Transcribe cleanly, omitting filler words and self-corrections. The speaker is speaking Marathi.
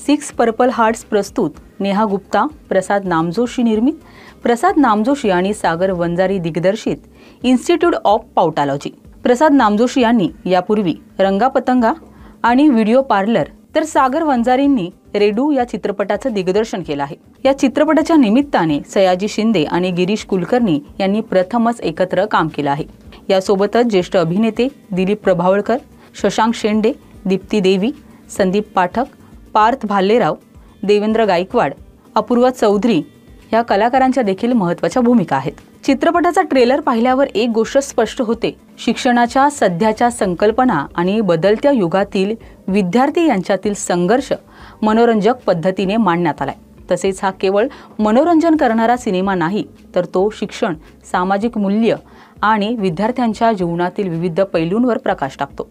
सिक्स पर्पल हार्ट्स प्रस्तुत, नेहा गुप्ता, प्रसाद नामजोशी निर्मित, प्रसाद नामजोशी आणि सागर वंजारी दिग्दर्शित इन्स्टिट्यूट ऑफ पाउटॉलॉजी। प्रसाद नामजोशी यांनी यापूर्वी रंगापतंगा आणि व्हिडिओ पार्लर, तर सागर वंजारींनी रेडू या चित्रपटाचं दिग्दर्शन केलं आहे। या चित्रपटाच्या निमित्ताने सयाजी शिंदे आणि गिरीश कुलकर्णी यांनी प्रथमच एकत्र काम केलं आहे। यासोबतच ज्येष्ठ अभिनेते दिलीप प्रभावळकर, शशांक शेंडे, दीप्ती देवी, संदीप पाठक, पार्थ भालेराव, देवेंद्र गायकवाड, अपूर्वा चौधरी या कलाकारांच्या देखील महत्त्वाच्या भूमिका आहेत। चित्रपटाचा ट्रेलर पाहिल्यावर एक गोष्ट स्पष्ट होते, शिक्षणाच्या सध्याच्या संकल्पना आणि बदलत्या युगातील विद्यार्थी यांच्यातील संघर्ष मनोरंजक पद्धतीने मांडण्यात आलाय। तसेच हा केवळ मनोरंजन करणारा सिनेमा नाही, तर तो शिक्षण, सामाजिक मूल्य आणि विद्यार्थ्यांच्या जीवनातील विविध पैलूंवर प्रकाश टाकतो।